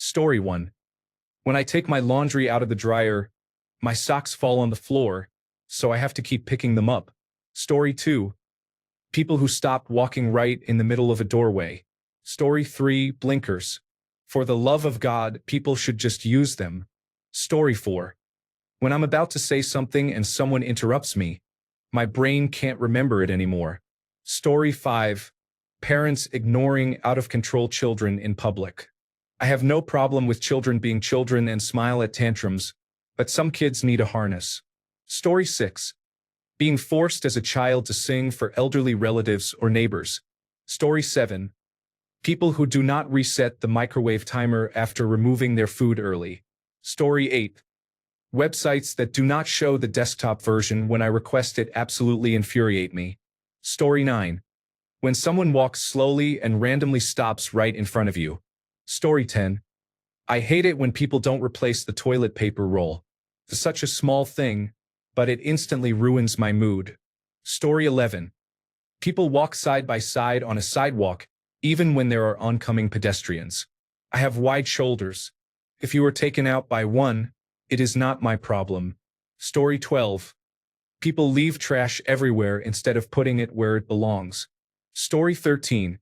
Story 1. When I take my laundry out of the dryer, my socks fall on the floor, so I have to keep picking them up. Story 2. People who stop walking right in the middle of a doorway. Story 3. Blinkers. For the love of God, people should just use them. Story 4. When I'm about to say something and someone interrupts me, my brain can't remember it anymore. Story 5. Parents ignoring out-of-control children in public. I have no problem with children being children and smile at tantrums, but some kids need a harness. Story 6. Being forced as a child to sing for elderly relatives or neighbors. Story 7. People who do not reset the microwave timer after removing their food early. Story 8. Websites that do not show the desktop version when I request it absolutely infuriate me. Story 9. When someone walks slowly and randomly stops right in front of you. Story 10. I hate it when people don't replace the toilet paper roll. It's such a small thing, but it instantly ruins my mood. Story 11. People walk side by side on a sidewalk, even when there are oncoming pedestrians. I have wide shoulders. If you are taken out by one, it is not my problem. Story 12. People leave trash everywhere instead of putting it where it belongs. Story 13.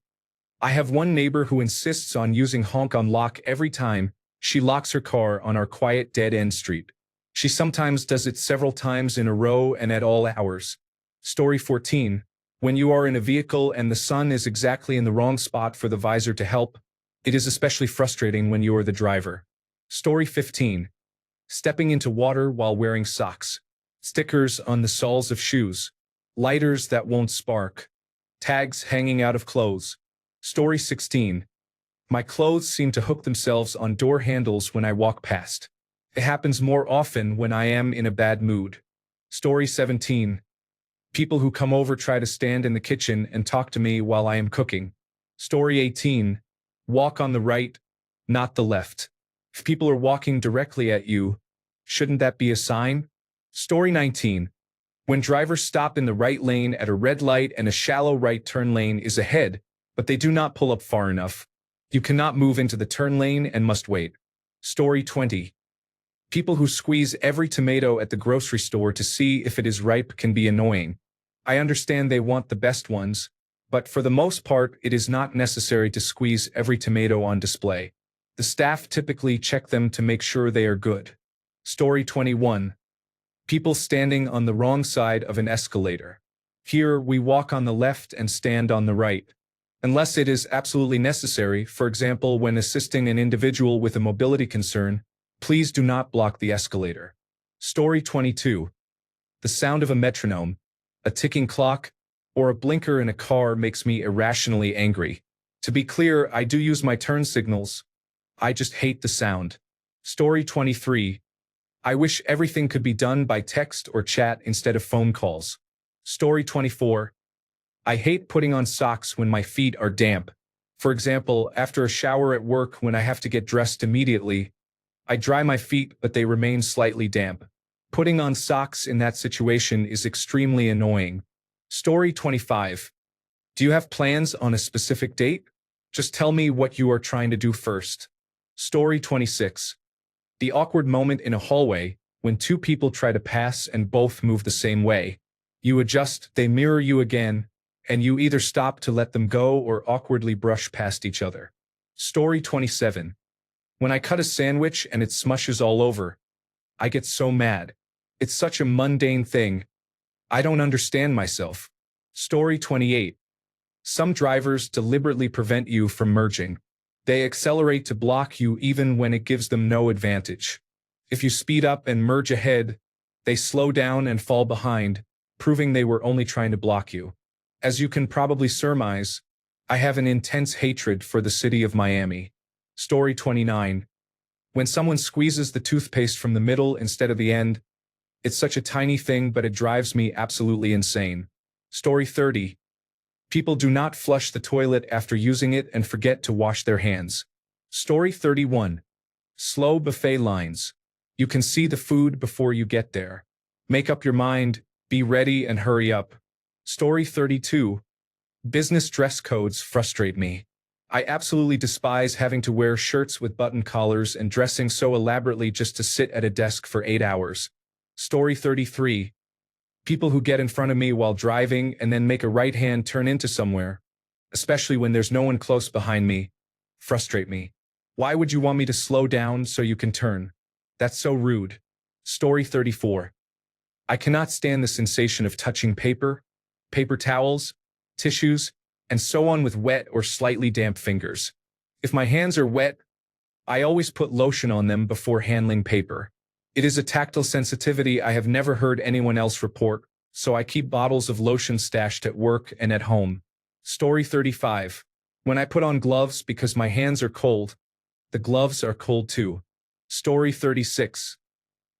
I have one neighbor who insists on using honk on lock every time she locks her car on our quiet dead-end street. She sometimes does it several times in a row and at all hours. Story 14. When you are in a vehicle and the sun is exactly in the wrong spot for the visor to help, it is especially frustrating when you are the driver. Story 15. Stepping into water while wearing socks. Stickers on the soles of shoes. Lighters that won't spark. Tags hanging out of clothes. Story 16. My clothes seem to hook themselves on door handles when I walk past. It happens more often when I am in a bad mood. Story 17. People who come over try to stand in the kitchen and talk to me while I am cooking. Story 18. Walk on the right, not the left. If people are walking directly at you, shouldn't that be a sign? Story 19. When drivers stop in the right lane at a red light and a shallow right turn lane is ahead, but they do not pull up far enough, you cannot move into the turn lane and must wait. Story 20. People who squeeze every tomato at the grocery store to see if it is ripe can be annoying. I understand they want the best ones, but for the most part it is not necessary to squeeze every tomato on display. The staff typically check them to make sure they are good. Story 21. People standing on the wrong side of an escalator. Here we walk on the left and stand on the right. Unless it is absolutely necessary, for example when assisting an individual with a mobility concern, please do not block the escalator. Story 22. The sound of a metronome, a ticking clock, or a blinker in a car makes me irrationally angry. To be clear, I do use my turn signals. I just hate the sound. Story 23. I wish everything could be done by text or chat instead of phone calls. Story 24. I hate putting on socks when my feet are damp. For example, after a shower at work when I have to get dressed immediately, I dry my feet but they remain slightly damp. Putting on socks in that situation is extremely annoying. Story 25. Do you have plans on a specific date? Just tell me what you are trying to do first. Story 26. The awkward moment in a hallway when two people try to pass and both move the same way. You adjust, they mirror you again, and you either stop to let them go or awkwardly brush past each other. Story 27. When I cut a sandwich and it smushes all over, I get so mad. It's such a mundane thing. I don't understand myself. Story 28. Some drivers deliberately prevent you from merging. They accelerate to block you even when it gives them no advantage. If you speed up and merge ahead, they slow down and fall behind, proving they were only trying to block you. As you can probably surmise, I have an intense hatred for the city of Miami. Story 29. When someone squeezes the toothpaste from the middle instead of the end, it's such a tiny thing but it drives me absolutely insane. Story 30. People do not flush the toilet after using it and forget to wash their hands. Story 31. Slow buffet lines. You can see the food before you get there. Make up your mind, be ready and hurry up. Story 32. Business dress codes frustrate me. I absolutely despise having to wear shirts with button collars and dressing so elaborately just to sit at a desk for 8 hours. Story 33. People who get in front of me while driving and then make a right-hand turn into somewhere, especially when there's no one close behind me, frustrate me. Why would you want me to slow down so you can turn? That's so rude. Story 34. I cannot stand the sensation of touching paper, paper towels, tissues, and so on with wet or slightly damp fingers. If my hands are wet, I always put lotion on them before handling paper. It is a tactile sensitivity I have never heard anyone else report, so I keep bottles of lotion stashed at work and at home. Story 35. When I put on gloves because my hands are cold, the gloves are cold too. Story 36.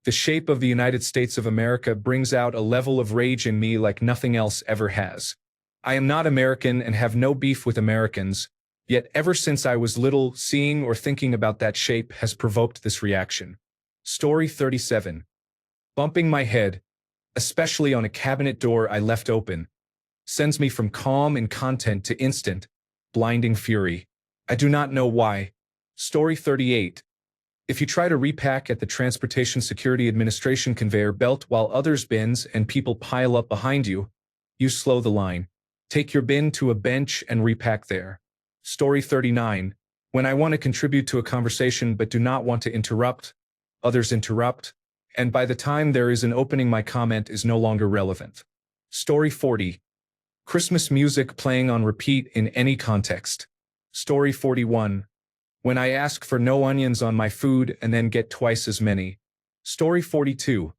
The shape of the United States of America brings out a level of rage in me like nothing else ever has. I am not American and have no beef with Americans, yet ever since I was little, seeing or thinking about that shape has provoked this reaction. Story 37. Bumping my head, especially on a cabinet door I left open, sends me from calm and content to instant, blinding fury. I do not know why. Story 38. If you try to repack at the Transportation Security Administration conveyor belt while others' bins and people pile up behind you, you slow the line. Take your bin to a bench and repack there. Story 39. When I want to contribute to a conversation but do not want to interrupt, others interrupt, and by the time there is an opening my comment is no longer relevant. Story 40. Christmas music playing on repeat in any context. Story 41. When I ask for no onions on my food and then get twice as many. Story 42.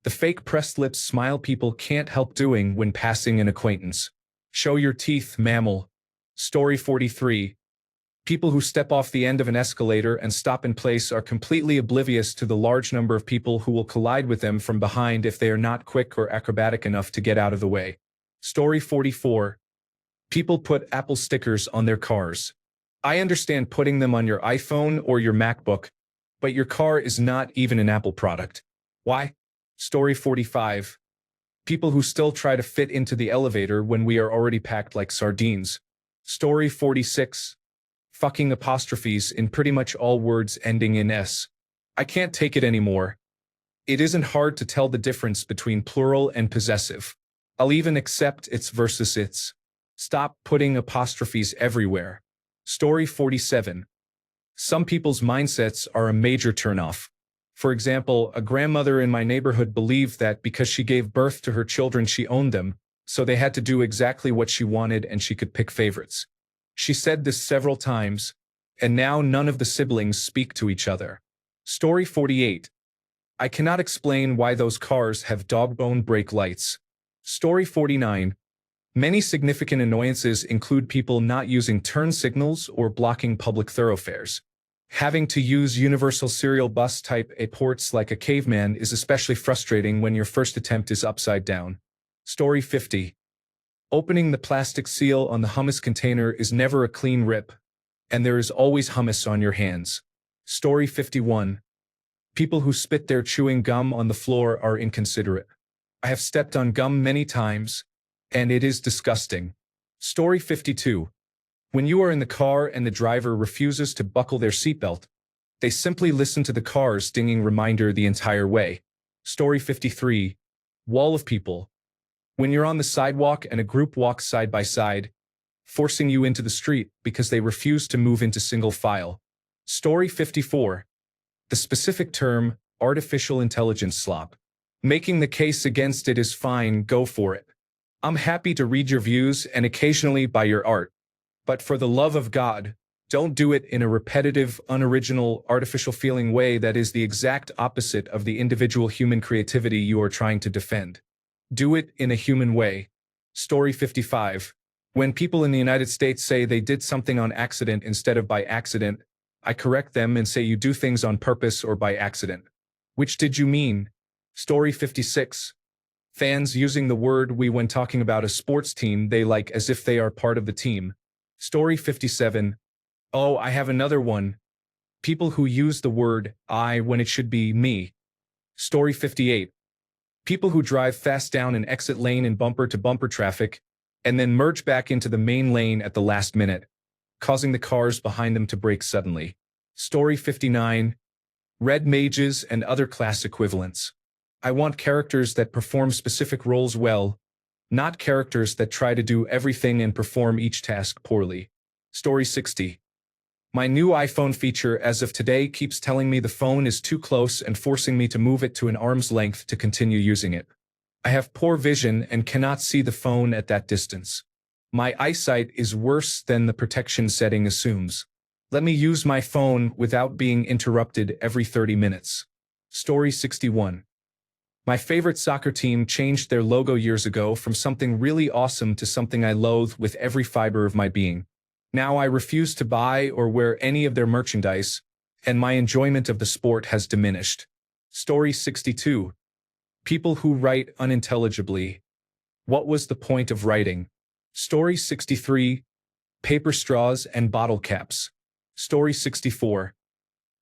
The fake pressed lips smile people can't help doing when passing an acquaintance. Show your teeth, mammal. Story 43. People who step off the end of an escalator and stop in place are completely oblivious to the large number of people who will collide with them from behind if they are not quick or acrobatic enough to get out of the way. Story 44. People put Apple stickers on their cars. I understand putting them on your iPhone or your MacBook, but your car is not even an Apple product. Why? Story 45. People who still try to fit into the elevator when we are already packed like sardines. Story 46. Fucking apostrophes in pretty much all words ending in S. I can't take it anymore. It isn't hard to tell the difference between plural and possessive. I'll even accept its versus its. Stop putting apostrophes everywhere. Story 47. Some people's mindsets are a major turnoff. For example, a grandmother in my neighborhood believed that because she gave birth to her children she owned them, so they had to do exactly what she wanted and she could pick favorites. She said this several times, and now none of the siblings speak to each other. Story 48. I cannot explain why those cars have dog-bone brake lights. Story 49. Many significant annoyances include people not using turn signals or blocking public thoroughfares. Having to use universal serial bus type A ports like a caveman is especially frustrating when your first attempt is upside down. Story 50. Opening the plastic seal on the hummus container is never a clean rip, and there is always hummus on your hands. Story 51. People who spit their chewing gum on the floor are inconsiderate. I have stepped on gum many times, and it is disgusting. Story 52. When you are in the car and the driver refuses to buckle their seatbelt, they simply listen to the car's dinging reminder the entire way. Story 53. Wall of people. When you're on the sidewalk and a group walks side by side, forcing you into the street because they refuse to move into single file. Story 54. The specific term, artificial intelligence slop. Making the case against it is fine, go for it. I'm happy to read your views and occasionally buy your art. But for the love of God, don't do it in a repetitive, unoriginal, artificial feeling way that is the exact opposite of the individual human creativity you are trying to defend. Do it in a human way. Story 55. When people in the United States say they did something on accident instead of by accident, I correct them and say you do things on purpose or by accident. Which did you mean? Story 56. Fans using the word we when talking about a sports team they like as if they are part of the team. Story 57. Oh, I have another one. People who use the word I when it should be me. Story 58. People who drive fast down an exit lane in bumper-to-bumper traffic and then merge back into the main lane at the last minute. causing the cars behind them to brake suddenly. Story 59. Red mages and other class equivalents. I want characters that perform specific roles well, not characters that try to do everything and perform each task poorly. Story 60. My new iPhone feature as of today keeps telling me the phone is too close and forcing me to move it to an arm's length to continue using it. I have poor vision and cannot see the phone at that distance. My eyesight is worse than the protection setting assumes. Let me use my phone without being interrupted every 30 minutes. Story 61. My favorite soccer team changed their logo years ago from something really awesome to something I loathe with every fiber of my being. Now I refuse to buy or wear any of their merchandise, and my enjoyment of the sport has diminished. Story 62. People who write unintelligibly. What was the point of writing? Story 63. Paper straws and bottle caps. Story 64.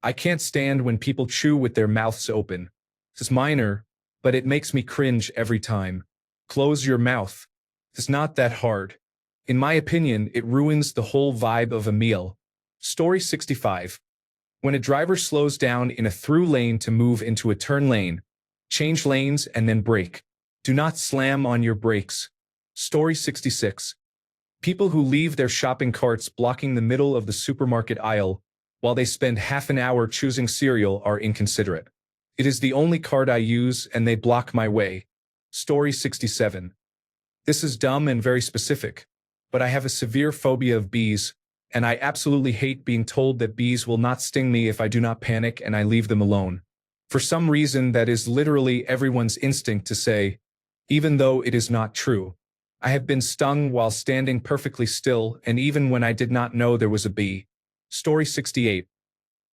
I can't stand when people chew with their mouths open. It's minor, but it makes me cringe every time. Close your mouth. It's not that hard. In my opinion, it ruins the whole vibe of a meal. Story 65. When a driver slows down in a through lane to move into a turn lane, change lanes and then brake. Do not slam on your brakes. Story 66. People who leave their shopping carts blocking the middle of the supermarket aisle while they spend half an hour choosing cereal are inconsiderate. It is the only cart I use and they block my way. Story 67. This is dumb and very specific, but I have a severe phobia of bees, and I absolutely hate being told that bees will not sting me if I do not panic and I leave them alone. For some reason, that is literally everyone's instinct to say, even though it is not true. I have been stung while standing perfectly still and even when I did not know there was a bee. Story 68.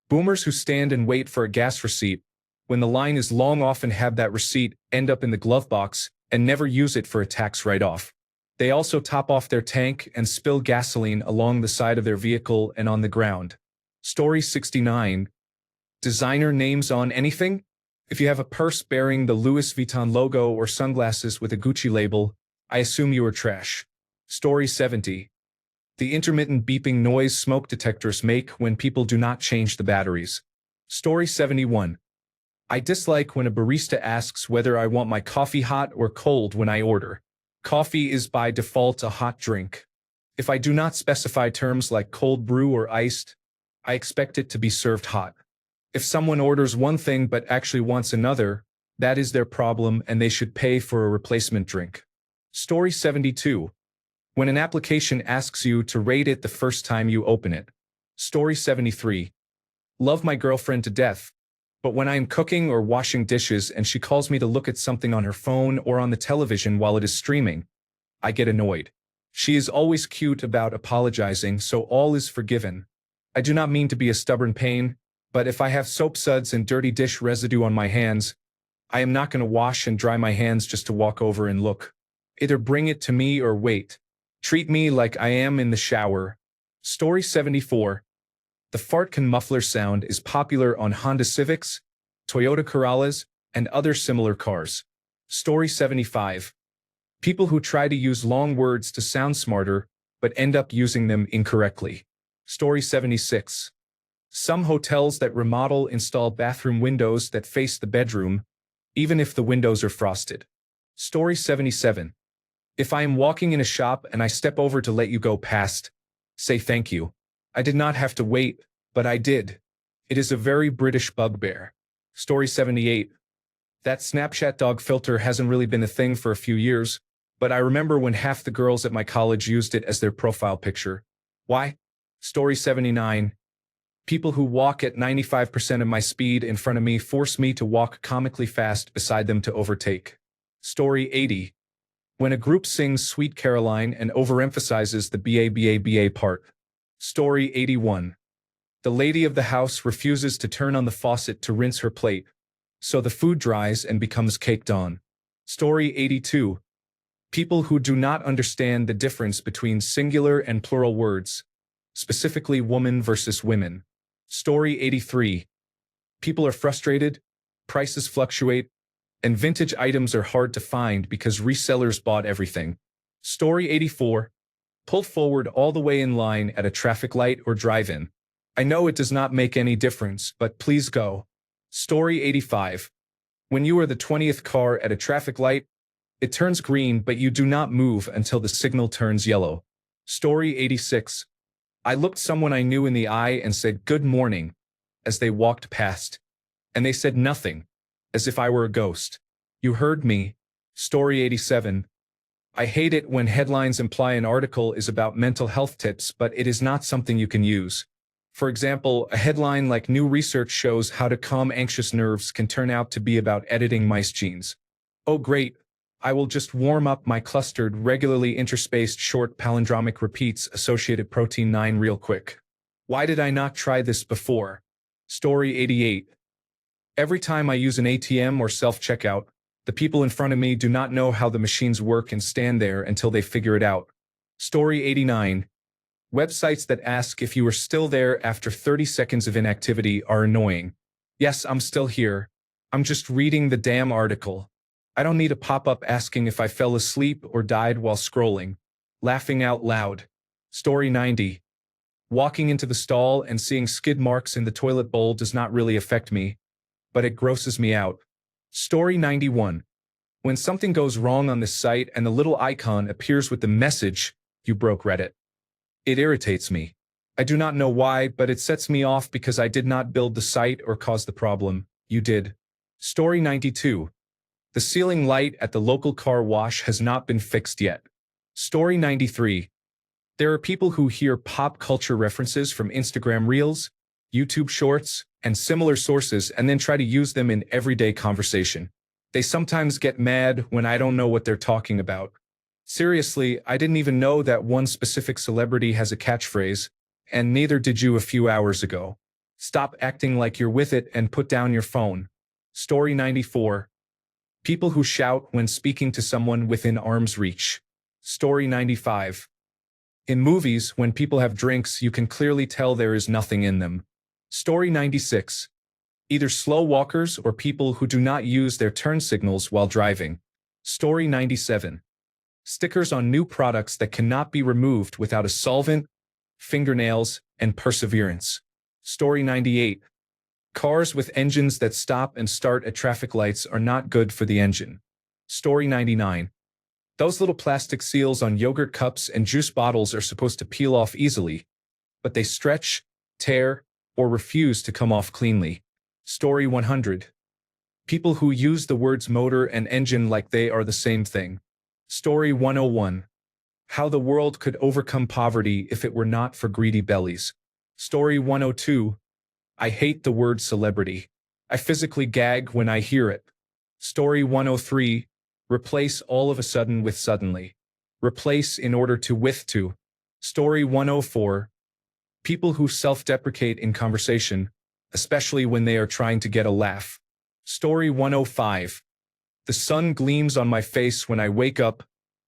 Boomers who stand and wait for a gas receipt, when the line is long, often have that receipt end up in the glove box and never use it for a tax write-off. They also top off their tank and spill gasoline along the side of their vehicle and on the ground. Story 69. Designer names on anything? If you have a purse bearing the Louis Vuitton logo or sunglasses with a Gucci label, I assume you are trash. Story 70. The intermittent beeping noise smoke detectors make when people do not change the batteries. Story 71. I dislike when a barista asks whether I want my coffee hot or cold when I order. Coffee is by default a hot drink. If I do not specify terms like cold brew or iced, I expect it to be served hot. If someone orders one thing but actually wants another, that is their problem and they should pay for a replacement drink. Story 72. When an application asks you to rate it the first time you open it. Story 73. Love my girlfriend to death, but when I am cooking or washing dishes and she calls me to look at something on her phone or on the television while it is streaming, I get annoyed. She is always cute about apologizing, so all is forgiven. I do not mean to be a stubborn pain, but if I have soap suds and dirty dish residue on my hands, I am not going to wash and dry my hands just to walk over and look. Either bring it to me or wait. Treat me like I am in the shower. Story 74. The Fartcon muffler sound is popular on Honda Civics, Toyota Corollas, and other similar cars. Story 75. People who try to use long words to sound smarter, but end up using them incorrectly. Story 76. Some hotels that remodel install bathroom windows that face the bedroom, even if the windows are frosted. Story 77. If I am walking in a shop and I step over to let you go past, say thank you. I did not have to wait, but I did. It is a very British bugbear. Story 78. That Snapchat dog filter hasn't really been a thing for a few years, but I remember when half the girls at my college used it as their profile picture. Why? Story 79. People who walk at 95% of my speed in front of me force me to walk comically fast beside them to overtake. Story 80. When a group sings Sweet Caroline and overemphasizes the BA part. Story 81. The lady of the house refuses to turn on the faucet to rinse her plate, so the food dries and becomes caked on. Story 82. People who do not understand the difference between singular and plural words, specifically woman versus women. Story 83. People are frustrated, prices fluctuate, and vintage items are hard to find because resellers bought everything. Story 84. Pull forward all the way in line at a traffic light or drive-in. I know it does not make any difference, but please go. Story 85. When you are the 20th car at a traffic light, it turns green but you do not move until the signal turns yellow. Story 86. I looked someone I knew in the eye and said good morning as they walked past. And they said nothing, as if I were a ghost. You heard me. Story 87. I hate it when headlines imply an article is about mental health tips, but it is not something you can use. For example, a headline like new research shows how to calm anxious nerves can turn out to be about editing mice genes. Oh great, I will just warm up my clustered, regularly interspaced short palindromic repeats associated protein 9 real quick. Why did I not try this before? Story 88. Every time I use an ATM or self-checkout, the people in front of me do not know how the machines work and stand there until they figure it out. Story 89. Websites that ask if you are still there after 30 seconds of inactivity are annoying. Yes, I'm still here. I'm just reading the damn article. I don't need a pop-up asking if I fell asleep or died while scrolling. Laughing out loud. Story 90. Walking into the stall and seeing skid marks in the toilet bowl does not really affect me, but it grosses me out. Story 91. When something goes wrong on this site and the little icon appears with the message, "You broke Reddit." It irritates me. I do not know why, but it sets me off because I did not build the site or cause the problem. You did. Story 92. The ceiling light at the local car wash has not been fixed yet. Story 93. There are people who hear pop culture references from Instagram Reels, YouTube Shorts, and similar sources and then try to use them in everyday conversation. They sometimes get mad when I don't know what they're talking about. Seriously, I didn't even know that one specific celebrity has a catchphrase, and neither did you a few hours ago. Stop acting like you're with it and put down your phone. Story 94. People who shout when speaking to someone within arm's reach. Story 95. In movies, when people have drinks, you can clearly tell there is nothing in them. Story 96. Either slow walkers or people who do not use their turn signals while driving. Story 97. Stickers on new products that cannot be removed without a solvent, fingernails, and perseverance. Story 98. Cars with engines that stop and start at traffic lights are not good for the engine. Story 99. Those little plastic seals on yogurt cups and juice bottles are supposed to peel off easily, but they stretch, tear, or refuse to come off cleanly. Story 100. People who use the words motor and engine like they are the same thing. Story 101. How the world could overcome poverty if it were not for greedy bellies. Story 102. I hate the word celebrity. I physically gag when I hear it. Story 103. Replace all of a sudden with suddenly. Replace in order to with to. Story 104. People who self-deprecate in conversation, especially when they are trying to get a laugh. Story 105. The sun gleams on my face when I wake up,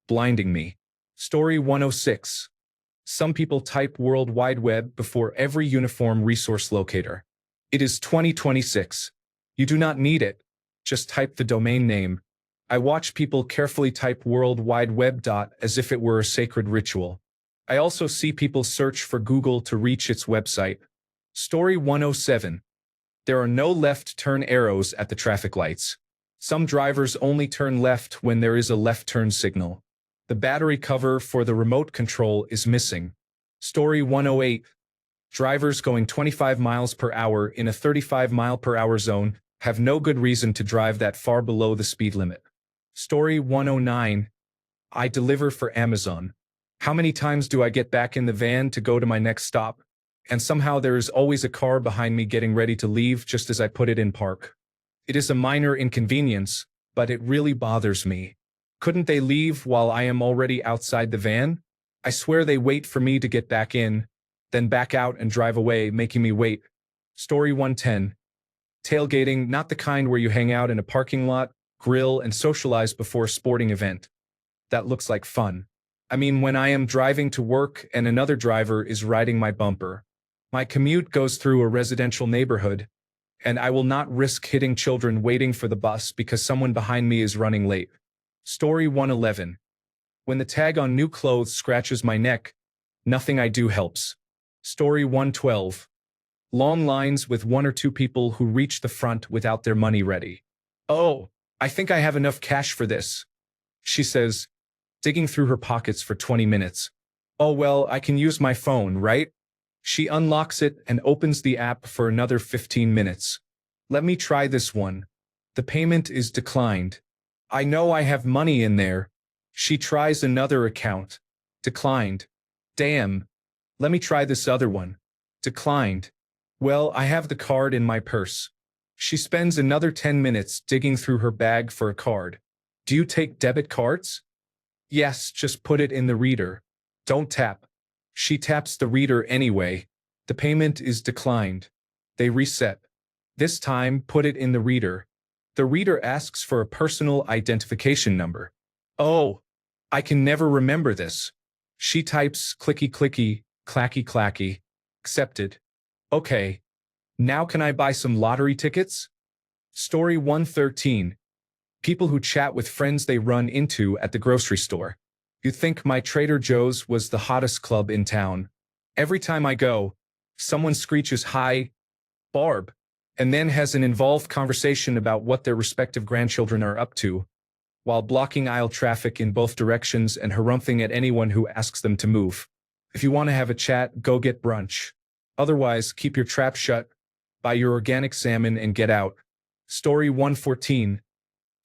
blinding me. Story 106. Some people type World Wide Web before every uniform resource locator. It is 2026. You do not need it. Just type the domain name. I watch people carefully type World Wide Web. As if it were a sacred ritual. I also see people search for Google to reach its website. Story 107. There are no left turn arrows at the traffic lights. Some drivers only turn left when there is a left turn signal. The battery cover for the remote control is missing. Story 108. Drivers going 25 miles per hour in a 35 mile per hour zone have no good reason to drive that far below the speed limit. Story 109. I deliver for Amazon. How many times do I get back in the van to go to my next stop? And somehow there is always a car behind me getting ready to leave just as I put it in park. It is a minor inconvenience, but it really bothers me. Couldn't they leave while I am already outside the van? I swear they wait for me to get back in, then back out and drive away, making me wait. Story 110. Tailgating, not the kind where you hang out in a parking lot, grill, and socialize before a sporting event. That looks like fun. I mean, when I am driving to work and another driver is riding my bumper. My commute goes through a residential neighborhood, and I will not risk hitting children waiting for the bus because someone behind me is running late. Story 111. When the tag on new clothes scratches my neck, nothing I do helps. Story 112. Long lines with one or two people who reach the front without their money ready. Oh, I think I have enough cash for this, she says, digging through her pockets for 20 minutes. Oh well, I can use my phone, right? She unlocks it and opens the app for another 15 minutes. Let me try this one. The payment is declined. I know I have money in there. She tries another account. Declined. Damn. Let me try this other one. Declined. Well, I have the card in my purse. She spends another 10 minutes digging through her bag for a card. Do you take debit cards? Yes, just put it in the reader. Don't tap. She taps the reader anyway. The payment is declined. They reset. This time, put it in the reader. The reader asks for a personal identification number. Oh, I can never remember this. She types clicky clicky, clacky clacky. Accepted. Okay. Now can I buy some lottery tickets? Story 113. People who chat with friends they run into at the grocery store. You think my Trader Joe's was the hottest club in town. Every time I go, someone screeches hi, Barb, and then has an involved conversation about what their respective grandchildren are up to, while blocking aisle traffic in both directions and harumphing at anyone who asks them to move. If you want to have a chat, go get brunch. Otherwise, keep your trap shut, buy your organic salmon and get out. Story 114.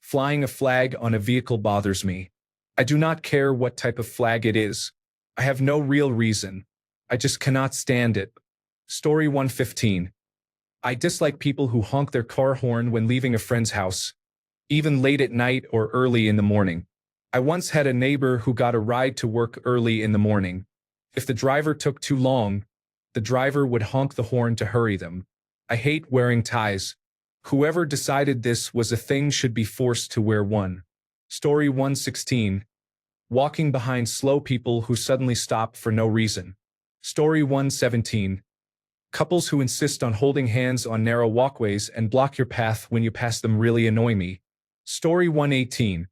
Flying a flag on a vehicle bothers me. I do not care what type of flag it is. I have no real reason. I just cannot stand it. Story 115. I dislike people who honk their car horn when leaving a friend's house, even late at night or early in the morning. I once had a neighbor who got a ride to work early in the morning. If the driver took too long, the driver would honk the horn to hurry them. I hate wearing ties. Whoever decided this was a thing should be forced to wear one. Story 116. Walking behind slow people who suddenly stop for no reason. Story 117. Couples who insist on holding hands on narrow walkways and block your path when you pass them really annoy me. Story 118.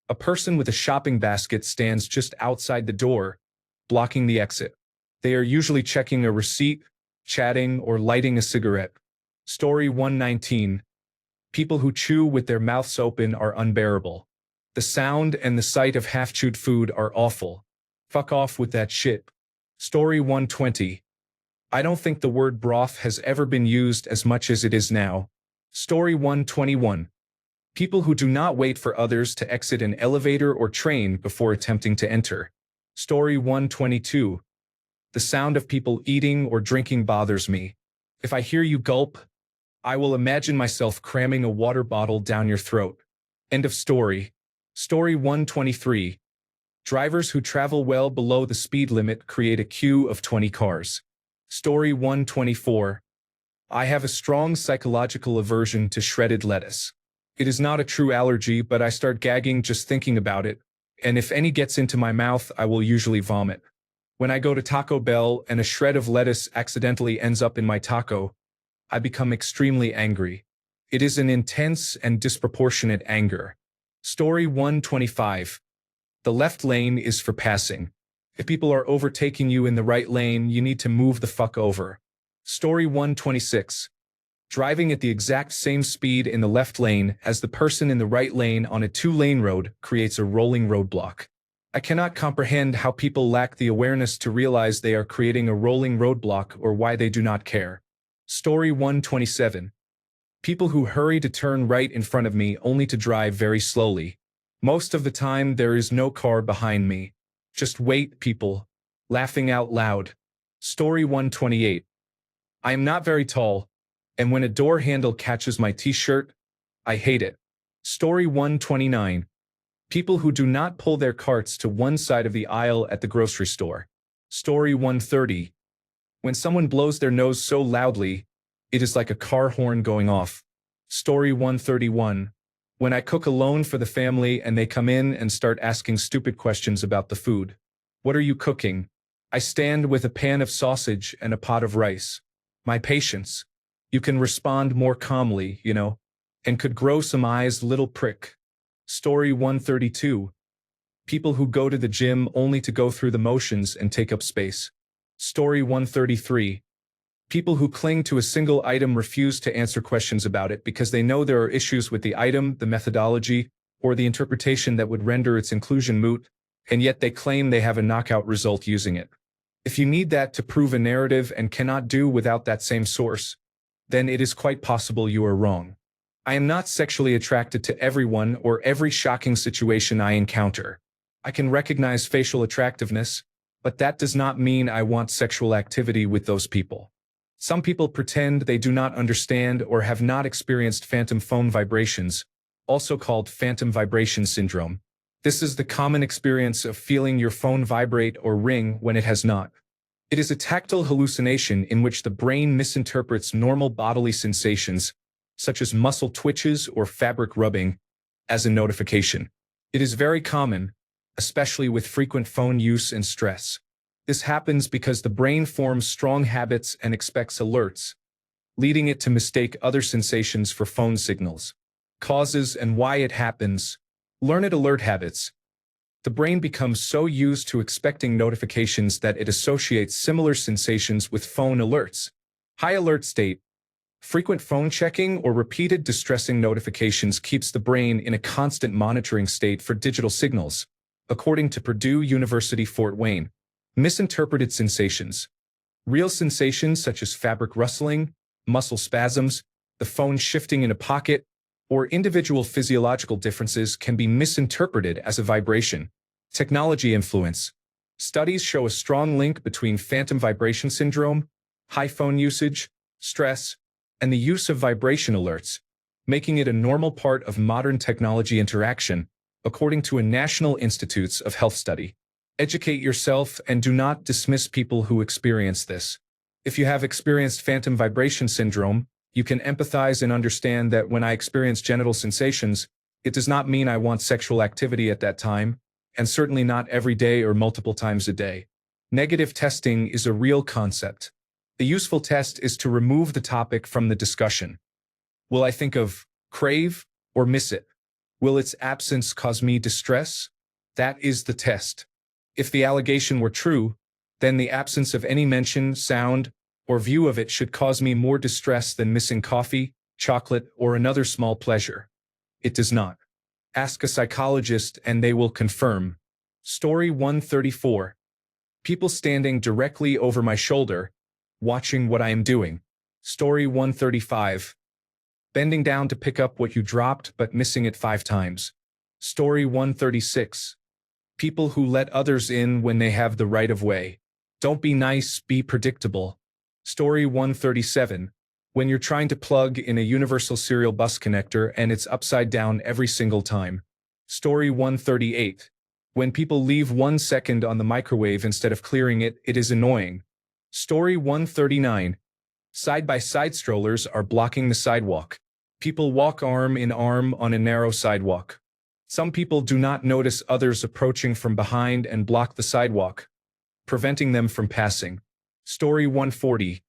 A person with a shopping basket stands just outside the door, blocking the exit. They are usually checking a receipt, chatting, or lighting a cigarette. Story 119. People who chew with their mouths open are unbearable. The sound and the sight of half-chewed food are awful. Fuck off with that shit. Story 120. I don't think the word broth has ever been used as much as it is now. Story 121. People who do not wait for others to exit an elevator or train before attempting to enter. Story 122. The sound of people eating or drinking bothers me. If I hear you gulp, I will imagine myself cramming a water bottle down your throat. End of story. Story 123. Drivers who travel well below the speed limit create a queue of 20 cars. Story 124. I have a strong psychological aversion to shredded lettuce. It is not a true allergy, but I start gagging just thinking about it, and if any gets into my mouth, I will usually vomit. When I go to Taco Bell and a shred of lettuce accidentally ends up in my taco, I become extremely angry. It is an intense and disproportionate anger. Story 125. The left lane is for passing. If people are overtaking you in the right lane, you need to move the fuck over. Story 126. Driving at the exact same speed in the left lane as the person in the right lane on a two-lane road creates a rolling roadblock. I cannot comprehend how people lack the awareness to realize they are creating a rolling roadblock or why they do not care. Story 127. People who hurry to turn right in front of me only to drive very slowly. Most of the time there is no car behind me. Just wait, people. Laughing out loud. Story 128. I am not very tall, and when a door handle catches my t-shirt, I hate it. Story 129. People who do not pull their carts to one side of the aisle at the grocery store. Story 130. When someone blows their nose so loudly, it is like a car horn going off. Story 131. When I cook alone for the family and they come in and start asking stupid questions about the food. What are you cooking? I stand with a pan of sausage and a pot of rice. My patience. You can respond more calmly, you know, and could grow some eyes, little prick. Story 132. People who go to the gym only to go through the motions and take up space. Story 133. People who cling to a single item refuse to answer questions about it because they know there are issues with the item, the methodology, or the interpretation that would render its inclusion moot, and yet they claim they have a knockout result using it. If you need that to prove a narrative and cannot do without that same source, then it is quite possible you are wrong. I am not sexually attracted to everyone or every shocking situation I encounter. I can recognize facial attractiveness, but that does not mean I want sexual activity with those people. Some people pretend they do not understand or have not experienced phantom phone vibrations, also called phantom vibration syndrome. This is the common experience of feeling your phone vibrate or ring when it has not. It is a tactile hallucination in which the brain misinterprets normal bodily sensations, such as muscle twitches or fabric rubbing, as a notification. It is very common, especially with frequent phone use and stress. This happens because the brain forms strong habits and expects alerts, leading it to mistake other sensations for phone signals. Causes and why it happens. Learned alert habits. The brain becomes so used to expecting notifications that it associates similar sensations with phone alerts. High alert state. Frequent phone checking or repeated distressing notifications keeps the brain in a constant monitoring state for digital signals, according to Purdue University Fort Wayne. Misinterpreted sensations. Real sensations such as fabric rustling, muscle spasms, the phone shifting in a pocket, or individual physiological differences can be misinterpreted as a vibration. Technology influence. Studies show a strong link between phantom vibration syndrome, high phone usage, stress, and the use of vibration alerts, making it a normal part of modern technology interaction, according to a National Institutes of Health study. Educate yourself and do not dismiss people who experience this. If you have experienced phantom vibration syndrome, you can empathize and understand that when I experience genital sensations, it does not mean I want sexual activity at that time, and certainly not every day or multiple times a day. Negative testing is a real concept. The useful test is to remove the topic from the discussion. Will I think of, crave, or miss it? Will its absence cause me distress? That is the test. If the allegation were true, then the absence of any mention, sound, or view of it should cause me more distress than missing coffee, chocolate, or another small pleasure. It does not. Ask a psychologist and they will confirm. Story 134. People standing directly over my shoulder, watching what I am doing. Story 135. Bending down to pick up what you dropped but missing it 5 times. Story 136. People who let others in when they have the right of way. Don't be nice, be predictable. Story 137. When you're trying to plug in a universal serial bus connector and it's upside down every single time. Story 138. When people leave 1 second on the microwave instead of clearing it, it is annoying. Story 139. Side-by-side strollers are blocking the sidewalk. People walk arm in arm on a narrow sidewalk. Some people do not notice others approaching from behind and block the sidewalk, preventing them from passing. Story 140.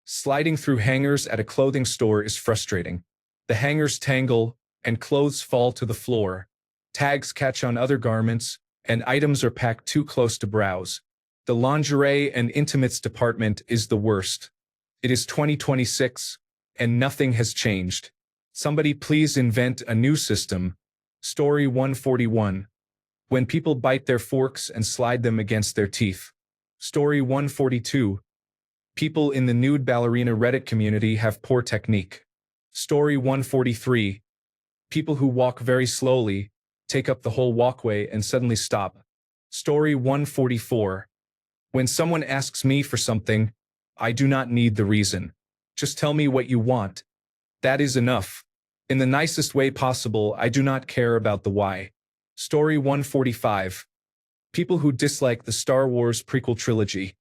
Sliding through hangers at a clothing store is frustrating. The hangers tangle, and clothes fall to the floor. Tags catch on other garments, and items are packed too close to browse. The lingerie and intimates department is the worst. It is 2026, and nothing has changed. Somebody please invent a new system. Story 141. When people bite their forks and slide them against their teeth. Story 142. People in the nude ballerina Reddit community have poor technique. Story 143. People who walk very slowly, take up the whole walkway and suddenly stop. Story 144. When someone asks me for something, I do not need the reason. Just tell me what you want. That is enough. In the nicest way possible, I do not care about the why. Story 145. People who dislike the Star Wars prequel trilogy.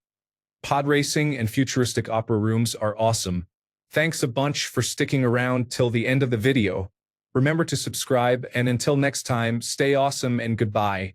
Pod racing and futuristic opera rooms are awesome. Thanks a bunch for sticking around till the end of the video. Remember to subscribe, and until next time, stay awesome and goodbye.